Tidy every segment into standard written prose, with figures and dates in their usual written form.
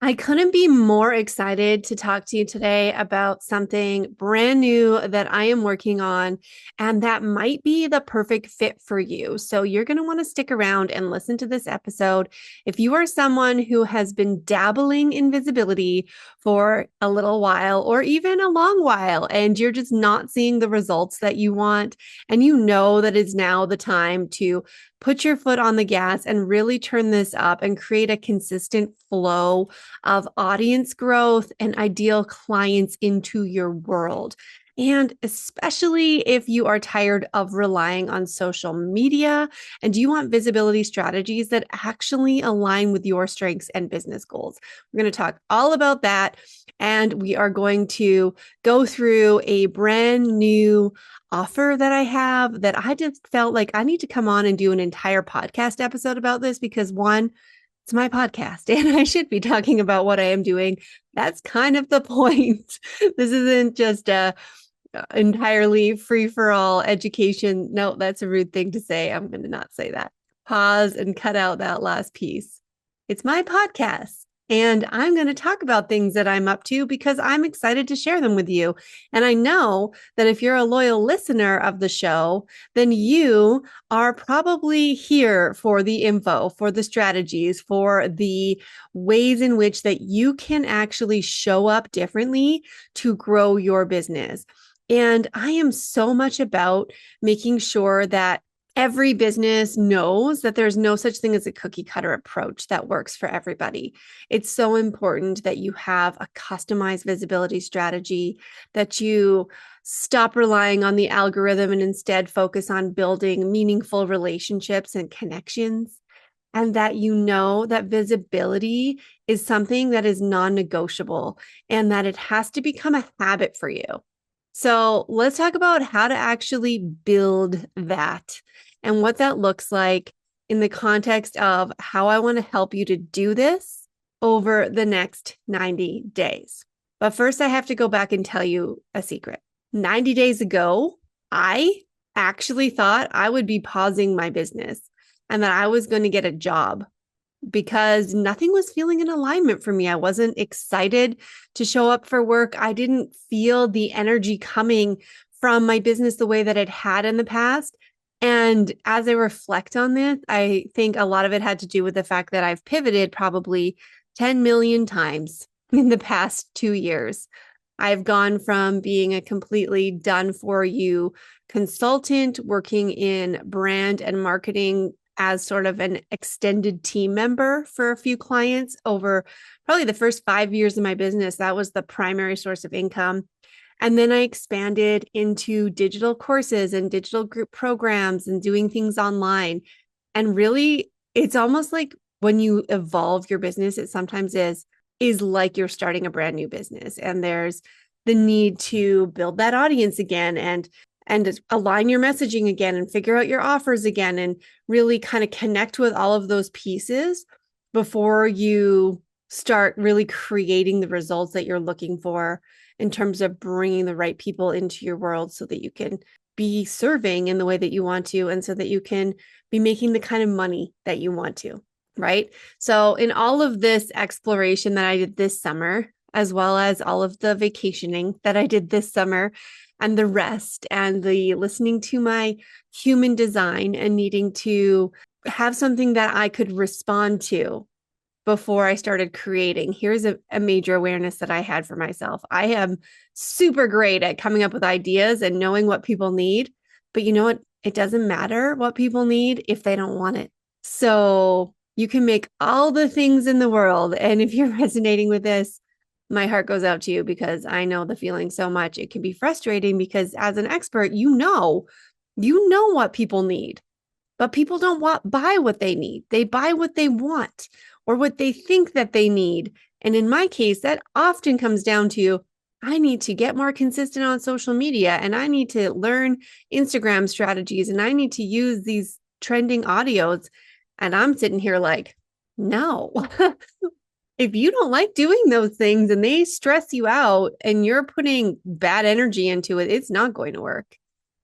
I couldn't be more excited to talk to you today about something brand new that I am working on, and that might be the perfect fit for you. So, you're going to want to stick around and listen to this episode. If you are someone who has been dabbling in visibility for a little while or even a long while, and you're just not seeing the results that you want, and you know that it's now the time to put your foot on the gas and really turn this up and create a consistent flow of audience growth and ideal clients into your world. And especially if you are tired of relying on social media and you want visibility strategies that actually align with your strengths and business goals. We're going to talk all about that. And we are going to go through a brand new offer that I have that I just felt like I need to come on and do an entire podcast episode about this because one, it's my podcast and I should be talking about what I am doing. That's kind of the point. This isn't just a entirely free for all education. No, that's a rude thing to say. I'm going to not say that. Pause and cut out that last piece. It's my podcast. And I'm going to talk about things that I'm up to because I'm excited to share them with you. And I know that if you're a loyal listener of the show, then you are probably here for the info, for the strategies, for the ways in which that you can actually show up differently to grow your business. And I am so much about making sure that every business knows that there's no such thing as a cookie cutter approach that works for everybody. It's so important that you have a customized visibility strategy, that you stop relying on the algorithm and instead focus on building meaningful relationships and connections, and that you know that visibility is something that is non-negotiable and that it has to become a habit for you. So let's talk about how to actually build that and what that looks like in the context of how I want to help you to do this over the next 90 days. But first, I have to go back and tell you a secret. 90 days ago, I actually thought I would be pausing my business and that I was going to get a job because nothing was feeling in alignment for me. I wasn't excited to show up for work. I didn't feel the energy coming from my business the way that it had in the past. And as I reflect on this, I think a lot of it had to do with the fact that I've pivoted probably 10 million times in the past 2 years. I've gone from being a completely done for you consultant working in brand and marketing as sort of an extended team member for a few clients over probably the first 5 years of my business. That was the primary source of income. And then I expanded into digital courses and digital group programs and doing things online. And really, it's almost like when you evolve your business, it sometimes is like you're starting a brand new business. And there's the need to build that audience again and align your messaging again and figure out your offers again and really kind of connect with all of those pieces before you start really creating the results that you're looking for in terms of bringing the right people into your world so that you can be serving in the way that you want to and so that you can be making the kind of money that you want to, right? So in all of this exploration that I did this summer, as well as all of the vacationing that I did this summer, and the rest and the listening to my human design and needing to have something that I could respond to before I started creating. Here's a major awareness that I had for myself. I am super great at coming up with ideas and knowing what people need, but you know what? It doesn't matter what people need if they don't want it. So you can make all the things in the world. And if you're resonating with this, my heart goes out to you because I know the feeling so much. It can be frustrating because as an expert, you know what people need, but people don't buy what they need. They buy what they want or what they think that they need. And in my case, that often comes down to, I need to get more consistent on social media and I need to learn Instagram strategies and I need to use these trending audios. And I'm sitting here like, no. If you don't like doing those things and they stress you out and you're putting bad energy into it, it's not going to work.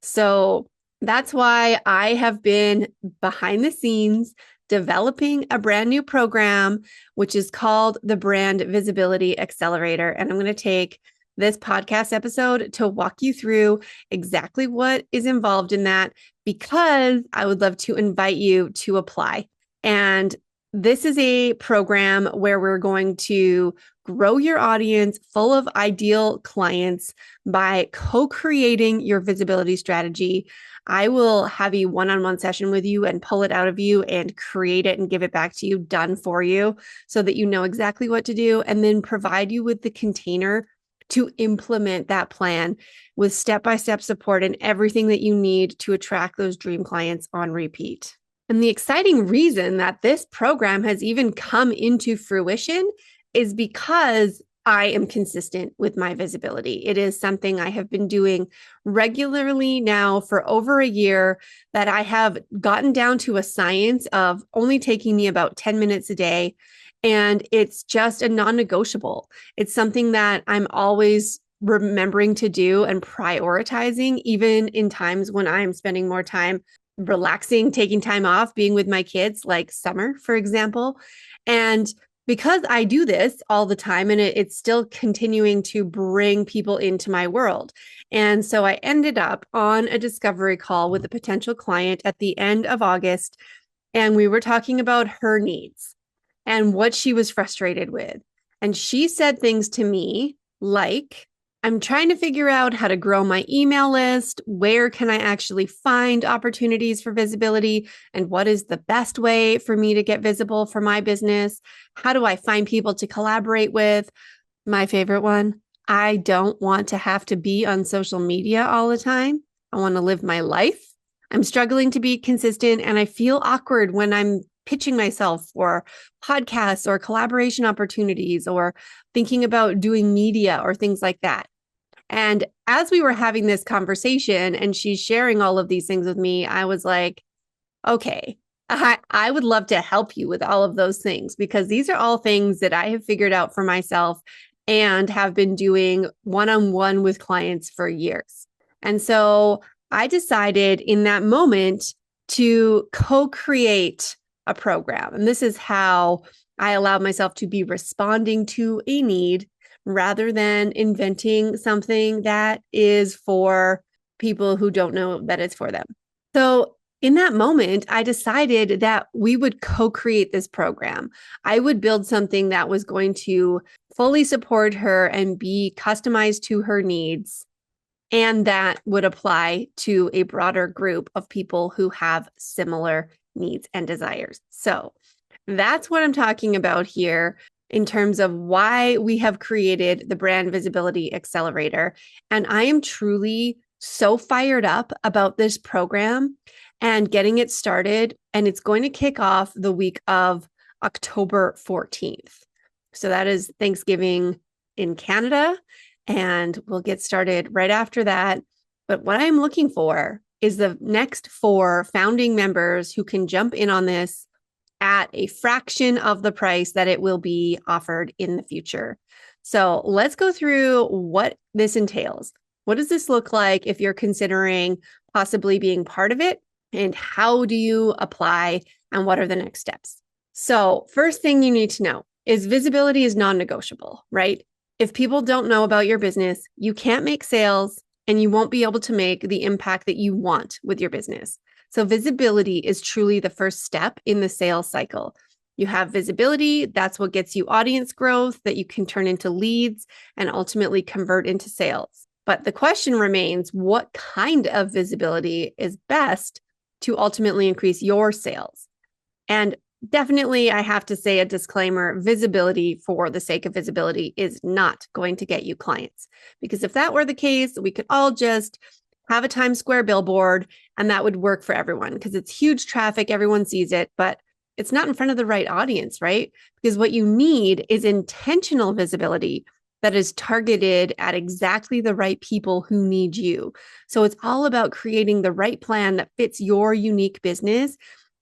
So that's why I have been behind the scenes developing a brand new program, which is called the Brand Visibility Accelerator. And I'm going to take this podcast episode to walk you through exactly what is involved in that, because I would love to invite you to apply. And this is a program where we're going to grow your audience full of ideal clients by co-creating your visibility strategy. I will have a one-on-one session with you and pull it out of you and create it and give it back to you done for you so that you know exactly what to do, and then provide you with the container to implement that plan with step-by-step support and everything that you need to attract those dream clients on repeat. And the exciting reason that this program has even come into fruition is because I am consistent with my visibility. It is something I have been doing regularly now for over a year, that I have gotten down to a science of only taking me about 10 minutes a day. And it's just a non-negotiable. It's something that I'm always remembering to do and prioritizing, even in times when I'm spending more time relaxing, taking time off, being with my kids, like summer, for example. And because I do this all the time, and it's still continuing to bring people into my world. And so I ended up on a discovery call with a potential client at the end of August, and we were talking about her needs and what she was frustrated with. And she said things to me like, I'm trying to figure out how to grow my email list. Where can I actually find opportunities for visibility? And what is the best way for me to get visible for my business? How do I find people to collaborate with? My favorite one, I don't want to have to be on social media all the time. I want to live my life. I'm struggling to be consistent, and I feel awkward when I'm pitching myself for podcasts or collaboration opportunities, or thinking about doing media or things like that. And as we were having this conversation and she's sharing all of these things with me, I was like, okay, I would love to help you with all of those things, because these are all things that I have figured out for myself and have been doing one-on-one with clients for years. And so I decided in that moment to co-create a program. And this is how I allowed myself to be responding to a need rather than inventing something that is for people who don't know that it's for them. So in that moment, I decided that we would co-create this program. I would build something that was going to fully support her and be customized to her needs, and that would apply to a broader group of people who have similar needs and desires. So that's what I'm talking about here in terms of why we have created the Brand Visibility Accelerator. And I am truly so fired up about this program and getting it started. And it's going to kick off the week of October 14th. So that is Thanksgiving in Canada, and we'll get started right after that. But what I'm looking for is the next 4 founding members who can jump in on this at a fraction of the price that it will be offered in the future. So let's go through what this entails. What does this look like if you're considering possibly being part of it? And how do you apply? And what are the next steps? So first thing you need to know is visibility is non-negotiable, right? If people don't know about your business, you can't make sales, and you won't be able to make the impact that you want with your business. So visibility is truly the first step in the sales cycle. You have visibility, that's what gets you audience growth that you can turn into leads and ultimately convert into sales. But the question remains, what kind of visibility is best to ultimately increase your sales? And definitely, I have to say a disclaimer, visibility for the sake of visibility is not going to get you clients. Because if that were the case, we could all just have a Times Square billboard and that would work for everyone, because it's huge traffic, everyone sees it, but it's not in front of the right audience, right? Because what you need is intentional visibility that is targeted at exactly the right people who need you. So it's all about creating the right plan that fits your unique business,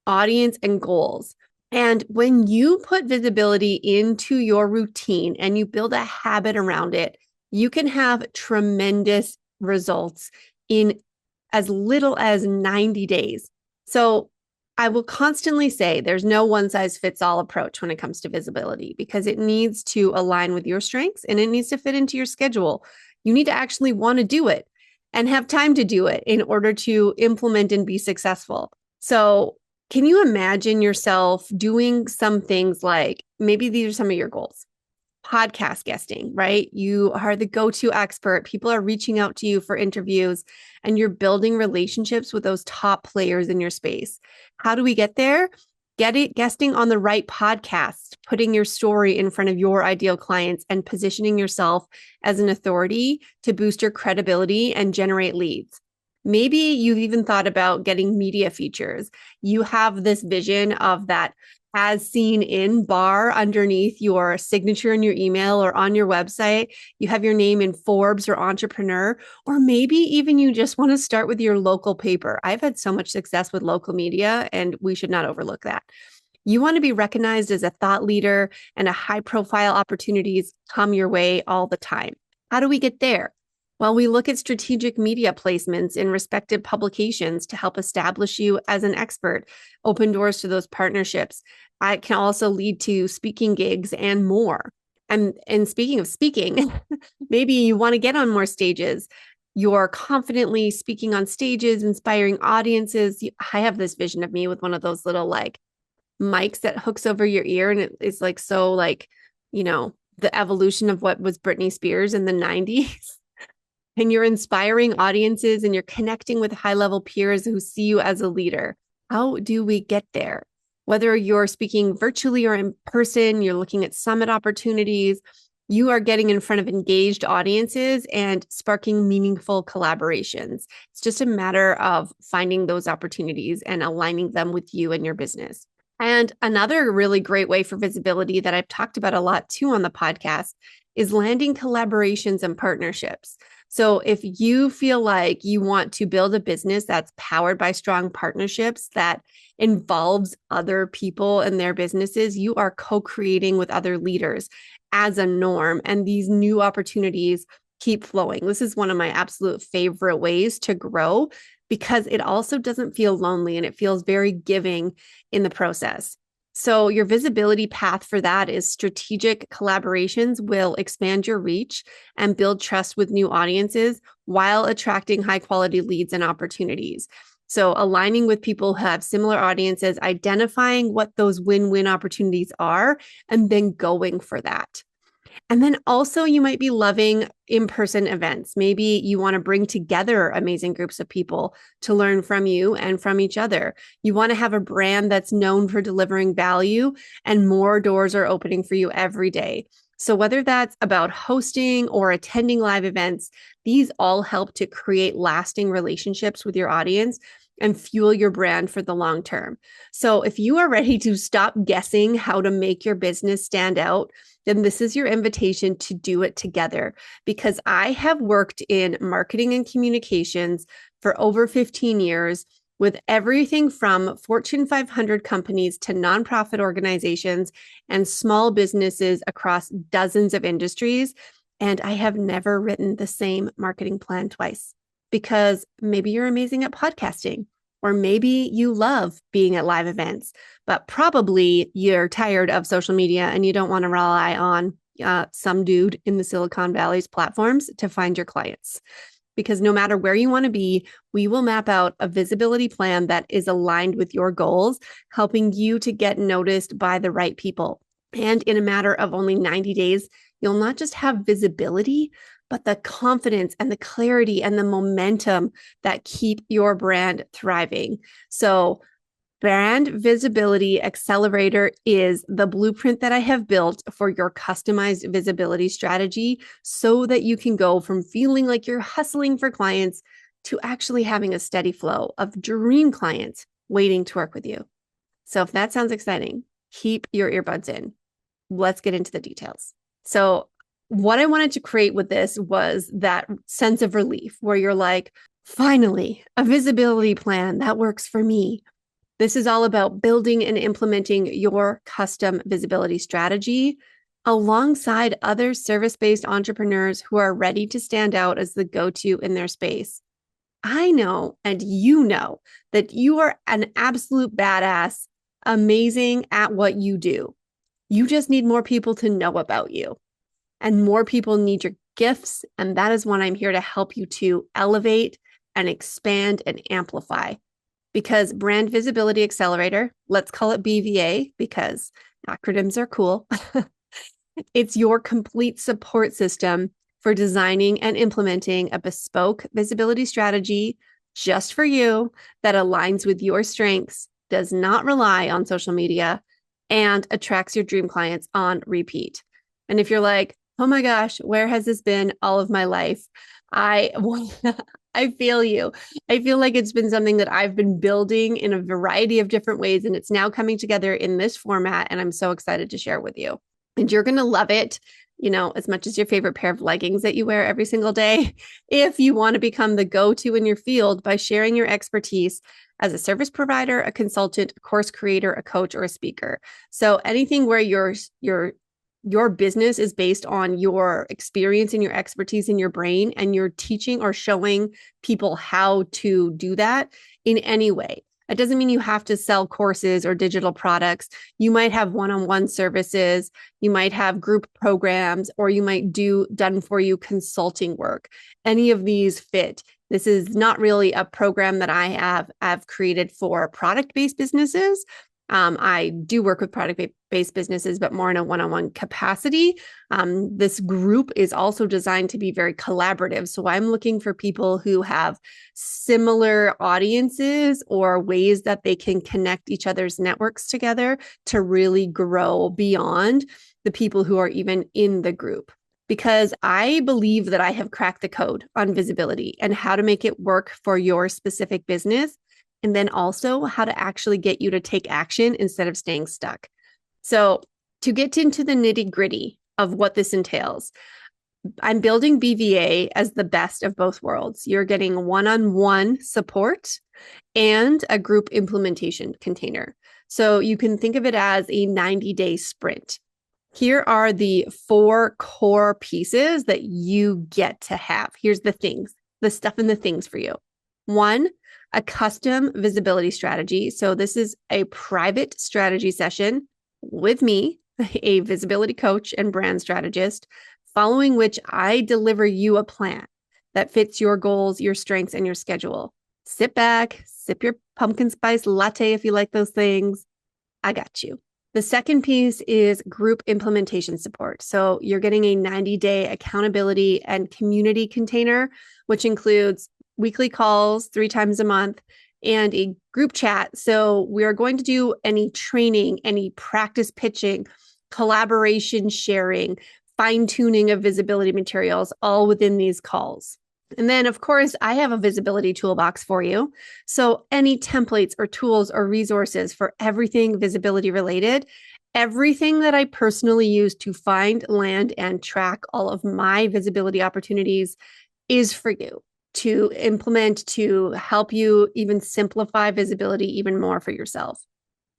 audience, and goals. And when you put visibility into your routine and you build a habit around it, you can have tremendous results in as little as 90 days. So I will constantly say there's no one size fits all approach when it comes to visibility because it needs to align with your strengths and it needs to fit into your schedule. You need to actually want to do it and have time to do it in order to implement and be successful. So, can you imagine yourself doing some things like maybe these are some of your goals? Podcast guesting, right? You are the go-to expert. People are reaching out to you for interviews and you're building relationships with those top players in your space. How do we get there? Get it guesting on the right podcast, putting your story in front of your ideal clients and positioning yourself as an authority to boost your credibility and generate leads. Maybe you've even thought about getting media features. You have this vision of that as seen in bar underneath your signature in your email or on your website. You have your name in Forbes or Entrepreneur, or maybe even you just want to start with your local paper. I've had so much success with local media, and we should not overlook that. You want to be recognized as a thought leader, and a high profile opportunities come your way all the time. How do we get there? Well, we look at strategic media placements in respective publications to help establish you as an expert, open doors to those partnerships. It can also lead to speaking gigs and more. And speaking of speaking, maybe you want to get on more stages. You're confidently speaking on stages, inspiring audiences. I have this vision of me with one of those little like mics that hooks over your ear, and it's like so like, the evolution of what was Britney Spears in the 90s. And you're inspiring audiences and you're connecting with high level peers who see you as a leader. How do we get there? Whether you're speaking virtually or in person, you're looking at summit opportunities, you are getting in front of engaged audiences and sparking meaningful collaborations. It's just a matter of finding those opportunities and aligning them with you and your business. And another really great way for visibility that I've talked about a lot too on the podcast is landing collaborations and partnerships. So if you feel like you want to build a business that's powered by strong partnerships that involves other people and their businesses, you are co-creating with other leaders as a norm. And these new opportunities keep flowing. This is one of my absolute favorite ways to grow because it also doesn't feel lonely and it feels very giving in the process. So your visibility path for that is strategic collaborations will expand your reach and build trust with new audiences while attracting high quality leads and opportunities. So aligning with people who have similar audiences, identifying what those win-win opportunities are, and then going for that. And then also, you might be loving in-person events. Maybe you want to bring together amazing groups of people to learn from you and from each other. You want to have a brand that's known for delivering value, and more doors are opening for you every day. So whether that's about hosting or attending live events, these all help to create lasting relationships with your audience and fuel your brand for the long term. So if you are ready to stop guessing how to make your business stand out, then this is your invitation to do it together, because I have worked in marketing and communications for over 15 years with everything from Fortune 500 companies to nonprofit organizations and small businesses across dozens of industries. And I have never written the same marketing plan twice, because maybe you're amazing at podcasting, or maybe you love being at live events, but probably you're tired of social media and you don't want to rely on some dude in the Silicon Valley's platforms to find your clients. Because no matter where you want to be, we will map out a visibility plan that is aligned with your goals, helping you to get noticed by the right people. And in a matter of only 90 days, you'll not just have visibility, but the confidence and the clarity and the momentum that keep your brand thriving. So Brand Visibility Accelerator is the blueprint that I have built for your customized visibility strategy so that you can go from feeling like you're hustling for clients to actually having a steady flow of dream clients waiting to work with you. So if that sounds exciting, keep your earbuds in. Let's get into the details. So what I wanted to create with this was that sense of relief where you're like, finally, a visibility plan that works for me. This is all about building and implementing your custom visibility strategy alongside other service-based entrepreneurs who are ready to stand out as the go-to in their space. I know and you know that you are an absolute badass, amazing at what you do. You just need more people to know about you, and more people need your gifts. And that is what I'm here to help you to elevate and expand and amplify. Because Brand Visibility Accelerator, let's call it BVA because acronyms are cool. It's your complete support system for designing and implementing a bespoke visibility strategy just for you that aligns with your strengths, does not rely on social media, and attracts your dream clients on repeat. And if you're like, oh my gosh, where has this been all of my life? I I feel you. I feel like it's been something that I've been building in a variety of different ways, and it's now coming together in this format. And I'm so excited to share with you. And you're going to love it, as much as your favorite pair of leggings that you wear every single day. If you want to become the go-to in your field by sharing your expertise as a service provider, a consultant, a course creator, a coach, or a speaker. So anything where your business is based on your experience and your expertise in your brain, and you're teaching or showing people how to do that in any way. It doesn't mean you have to sell courses or digital products. You might have one-on-one services, you might have group programs, or you might do done for you consulting work. Any of these fit. This is not really a program that I've created for product-based businesses. I do work with product-based businesses, but more in a one-on-one capacity. This group is also designed to be very collaborative. So I'm looking for people who have similar audiences or ways that they can connect each other's networks together to really grow beyond the people who are even in the group. Because I believe that I have cracked the code on visibility and how to make it work for your specific business. And then also how to actually get you to take action instead of staying stuck. So to get into the nitty gritty of what this entails, I'm building BVA as the best of both worlds. You're getting one-on-one support and a group implementation container. So you can think of it as a 90-day sprint. Here are the 4 core pieces that you get to have. Here's the things, the stuff and the things for you. 1, a custom visibility strategy. So this is a private strategy session with me, a visibility coach and brand strategist, following which I deliver you a plan that fits your goals, your strengths, and your schedule. Sit back, sip your pumpkin spice latte if you like those things. I got you. The second piece is group implementation support. So you're getting a 90-day accountability and community container, which includes weekly calls 3 times a month and a group chat. So we are going to do any training, any practice pitching, collaboration sharing, fine-tuning of visibility materials, all within these calls. And then, of course, I have a visibility toolbox for you. So any templates or tools or resources for everything visibility related, everything that I personally use to find, land, and track all of my visibility opportunities is for you to implement, to help you even simplify visibility even more for yourself.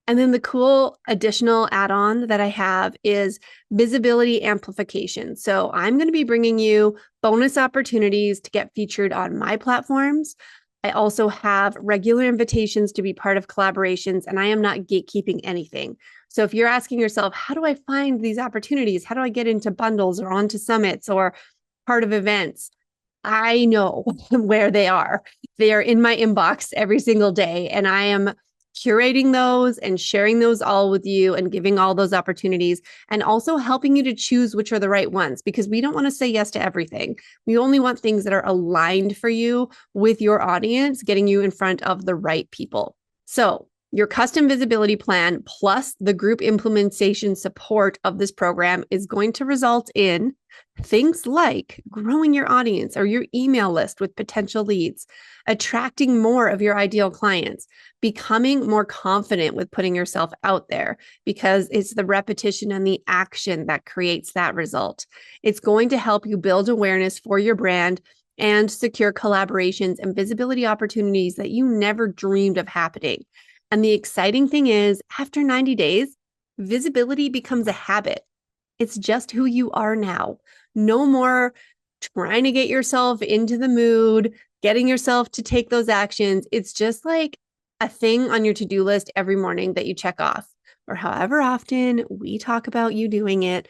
And then the cool additional add-on that I have is visibility amplification. So I'm going to be bringing you bonus opportunities to get featured on my platforms. I also have regular invitations to be part of collaborations, and I am not gatekeeping anything. So if you're asking yourself, how do I find these opportunities? How do I get into bundles or onto summits or part of events? I know where they are. They are in my inbox every single day, and I am curating those and sharing those all with you and giving all those opportunities, and also helping you to choose which are the right ones, because we don't want to say yes to everything. We only want things that are aligned for you with your audience, getting you in front of the right people. So your custom visibility plan plus the group implementation support of this program is going to result in things like growing your audience or your email list with potential leads, attracting more of your ideal clients, becoming more confident with putting yourself out there, because it's the repetition and the action that creates that result. It's going to help you build awareness for your brand and secure collaborations and visibility opportunities that you never dreamed of happening. And the exciting thing is, after 90 days, visibility becomes a habit. It's just who you are now. No more trying to get yourself into the mood, getting yourself to take those actions. It's just like a thing on your to-do list every morning that you check off, or however often we talk about you doing it.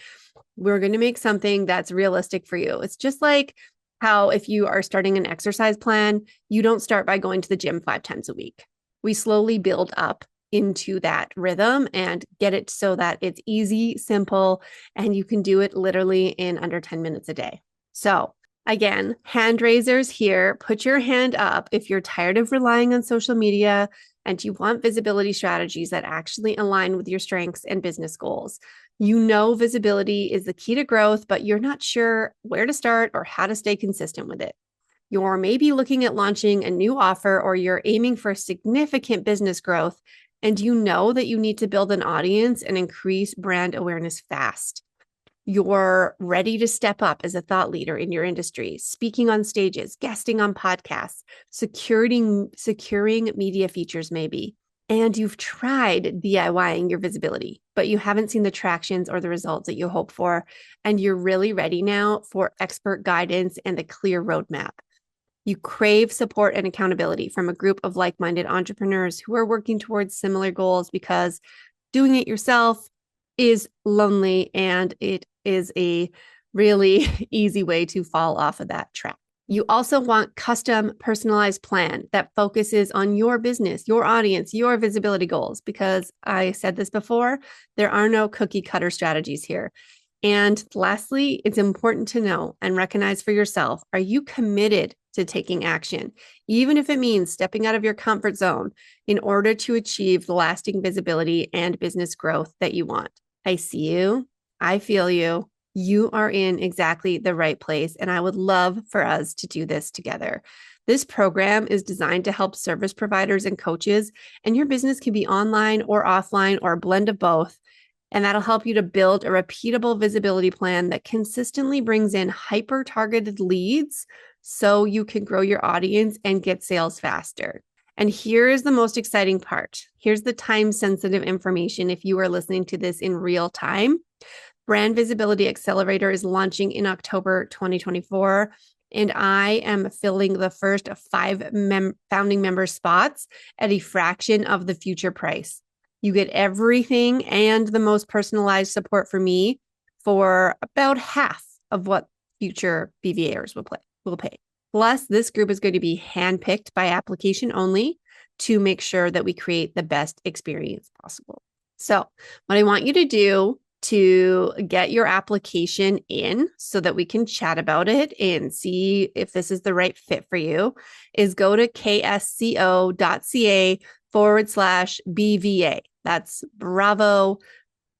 We're going to make something that's realistic for you. It's just like how if you are starting an exercise plan, you don't start by going to the gym 5 times a week. We slowly build up into that rhythm and get it so that it's easy, simple, and you can do it literally in under 10 minutes a day. So again, hand raisers here, put your hand up if you're tired of relying on social media and you want visibility strategies that actually align with your strengths and business goals. You know, visibility is the key to growth, but you're not sure where to start or how to stay consistent with it. You're maybe looking at launching a new offer, or you're aiming for significant business growth, and you know that you need to build an audience and increase brand awareness fast. You're ready to step up as a thought leader in your industry, speaking on stages, guesting on podcasts, securing media features maybe. And you've tried DIYing your visibility, but you haven't seen the tractions or the results that you hope for. And you're really ready now for expert guidance and a clear roadmap. You crave support and accountability from a group of like-minded entrepreneurs who are working towards similar goals, because doing it yourself is lonely and it is a really easy way to fall off of that track. You also want custom personalized plan that focuses on your business, your audience, your visibility goals, because I said this before, there are no cookie cutter strategies here. And lastly, it's important to know and recognize for yourself, are you committed to taking action, even if it means stepping out of your comfort zone in order to achieve the lasting visibility and business growth that you want? I see you. I feel you. You are in exactly the right place, and I would love for us to do this together. This program is designed to help service providers and coaches, and your business can be online or offline or a blend of both. And that'll help you to build a repeatable visibility plan that consistently brings in hyper-targeted leads so you can grow your audience and get sales faster. And here's the most exciting part. Here's the time-sensitive information if you are listening to this in real time. Brand Visibility Accelerator is launching in October 2024, and I am filling the first 5 founding member spots at a fraction of the future price. You get everything and the most personalized support from me for about half of what future BVAers will pay. Plus, this group is going to be handpicked by application only to make sure that we create the best experience possible. So, what I want you to do to get your application in so that we can chat about it and see if this is the right fit for you is go to ksco.ca/BVA. That's Bravo,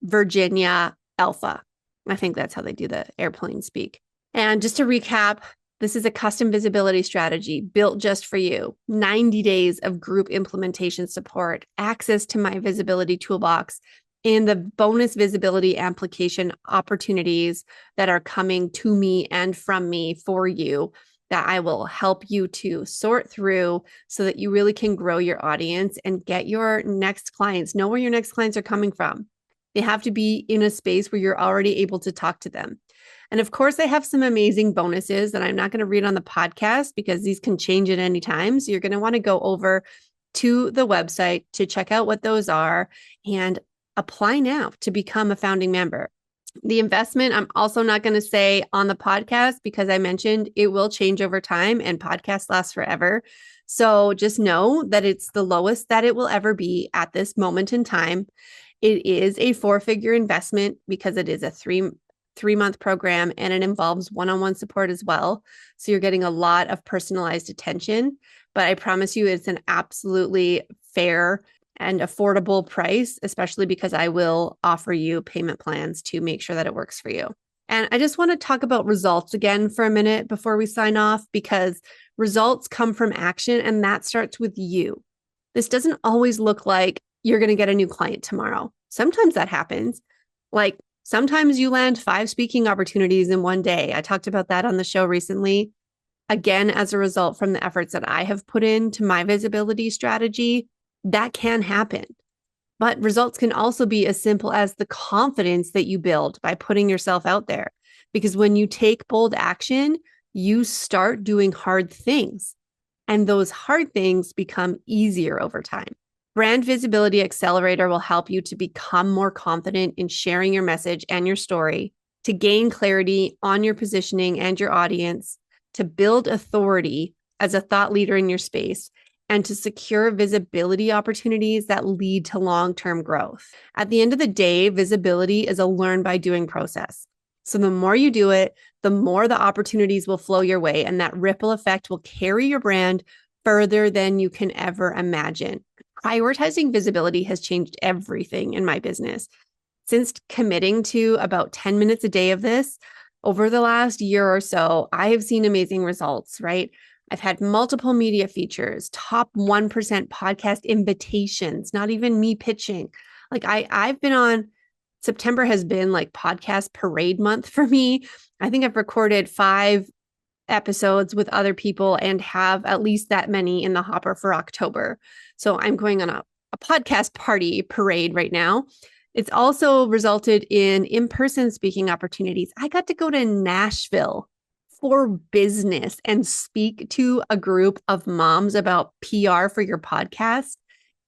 Virginia, Alpha. I think that's how they do the airplane speak. And just to recap, this is a custom visibility strategy built just for you. 90 days of group implementation support, access to my visibility toolbox, and the bonus visibility application opportunities that are coming to me and from me for you, that I will help you to sort through so that you really can grow your audience and get your next clients. Know where your next clients are coming from. They have to be in a space where you're already able to talk to them. And of course, I have some amazing bonuses that I'm not going to read on the podcast because these can change at any time. So you're going to want to go over to the website to check out what those are and apply now to become a founding member. The investment, I'm also not going to say on the podcast because I mentioned it will change over time and podcasts last forever. So just know that it's the lowest that it will ever be at this moment in time. It is a 4-figure investment because it is a three-month program and it involves one-on-one support as well. So you're getting a lot of personalized attention, but I promise you it's an absolutely fair and affordable price, especially because I will offer you payment plans to make sure that it works for you. And I just want to talk about results again for a minute before we sign off, because results come from action and that starts with you. This doesn't always look like you're going to get a new client tomorrow. Sometimes that happens. Like sometimes you land 5 speaking opportunities in one day. I talked about that on the show recently. Again, as a result from the efforts that I have put into my visibility strategy, that can happen. But results can also be as simple as the confidence that you build by putting yourself out there. Because when you take bold action, you start doing hard things. and those hard things become easier over time. Brand Visibility Accelerator will help you to become more confident in sharing your message and your story, to gain clarity on your positioning and your audience, to build authority as a thought leader in your space, and to secure visibility opportunities that lead to long-term growth. At the end of the day, visibility is a learn by doing process. So the more you do it, the more the opportunities will flow your way, and that ripple effect will carry your brand further than you can ever imagine. Prioritizing visibility has changed everything in my business. Since committing to about 10 minutes a day of this over the last year or so, I have seen amazing results, right? I've had multiple media features, top 1% podcast invitations, not even me pitching. Like I've been on, September has been like podcast parade month for me. I think I've recorded 5 episodes with other people and have at least that many in the hopper for October. So I'm going on a podcast party parade right now. It's also resulted in in-person speaking opportunities. I got to go to Nashville for business and speak to a group of moms about PR for your podcast.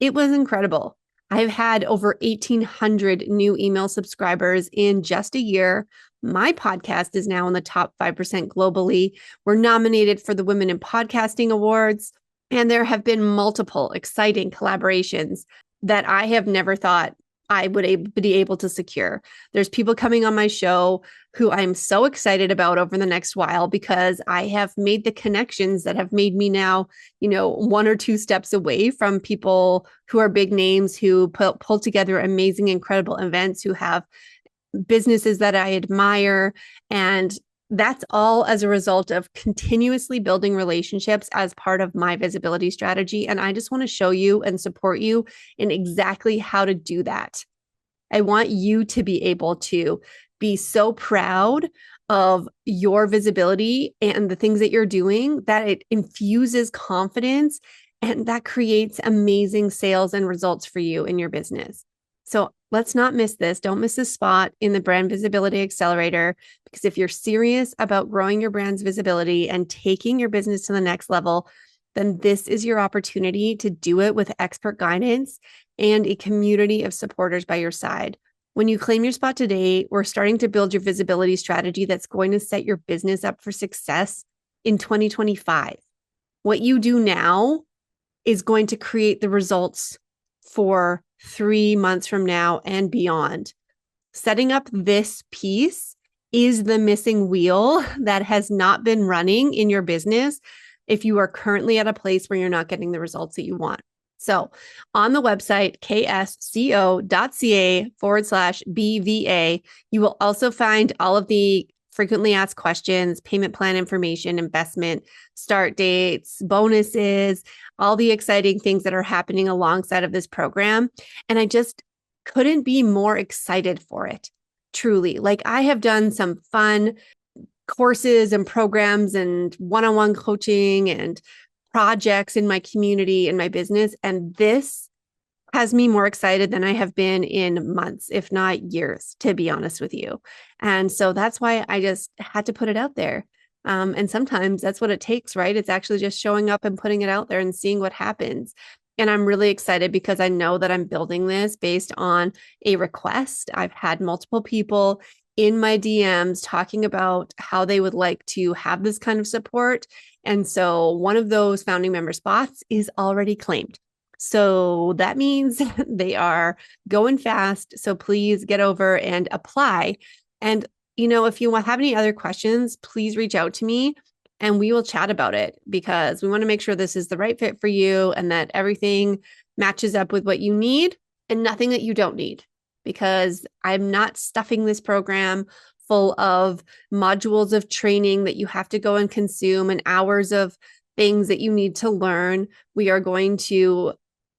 It was incredible. I've had over 1,800 new email subscribers in just a year. My podcast is now in the top 5% globally. We're nominated for the Women in Podcasting Awards, and there have been multiple exciting collaborations that I have never thought I would be able to secure. There's people coming on my show who I'm so excited about over the next while because I have made the connections that have made me now, 1 or 2 steps away from people who are big names, who pull together amazing, incredible events, who have businesses that I admire. And that's all as a result of continuously building relationships as part of my visibility strategy. And I just want to show you and support you in exactly how to do that. I want you to be able to be so proud of your visibility and the things that you're doing that it infuses confidence and that creates amazing sales and results for you in your business. So let's not miss this. Don't miss this spot in the Brand Visibility Accelerator, because if you're serious about growing your brand's visibility and taking your business to the next level, then this is your opportunity to do it with expert guidance and a community of supporters by your side. When you claim your spot today, we're starting to build your visibility strategy that's going to set your business up for success in 2025. What you do now is going to create the results for 3 months from now and beyond. Setting up this piece is the missing wheel that has not been running in your business if you are currently at a place where you're not getting the results that you want. So on the website, ksco.ca/BVA, you will also find all of the frequently asked questions, payment plan information, investment, start dates, bonuses, all the exciting things that are happening alongside of this program. And I just couldn't be more excited for it. Truly. Like, I have done some fun courses and programs and one-on-one coaching and projects in my community, in my business. And this has me more excited than I have been in months, if not years, to be honest with you. And so that's why I just had to put it out there. And sometimes that's what it takes, right? It's actually just showing up and putting it out there and seeing what happens. And I'm really excited because I know that I'm building this based on a request. I've had multiple people in my DMs talking about how they would like to have this kind of support. And so one of those founding member spots is already claimed. So that means they are going fast. So please get over and apply. And, if you have any other questions, please reach out to me and we will chat about it, because we want to make sure this is the right fit for you and that everything matches up with what you need and nothing that you don't need, because I'm not stuffing this program full of modules of training that you have to go and consume and hours of things that you need to learn. We are going to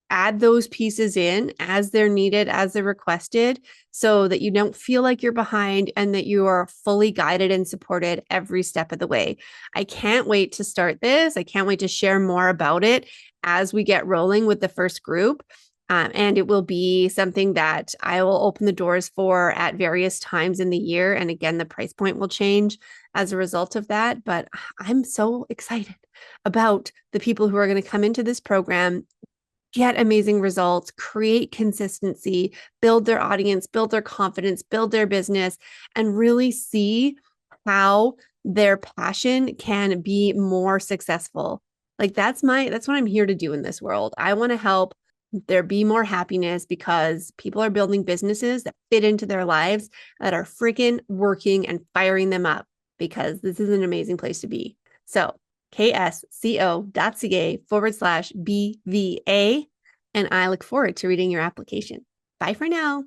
add those pieces in as they're needed, as they're requested, so that you don't feel like you're behind and that you are fully guided and supported every step of the way. I can't wait to start this. I can't wait to share more about it as we get rolling with the first group. And it will be something that I will open the doors for at various times in the year. And again, the price point will change as a result of that. But I'm so excited about the people who are going to come into this program, get amazing results, create consistency, build their audience, build their confidence, build their business, and really see how their passion can be more successful. Like that's what I'm here to do in this world. I want to help there be more happiness because people are building businesses that fit into their lives that are freaking working and firing them up because this is an amazing place to be. So ksco.ca/BVA. And I look forward to reading your application. Bye for now.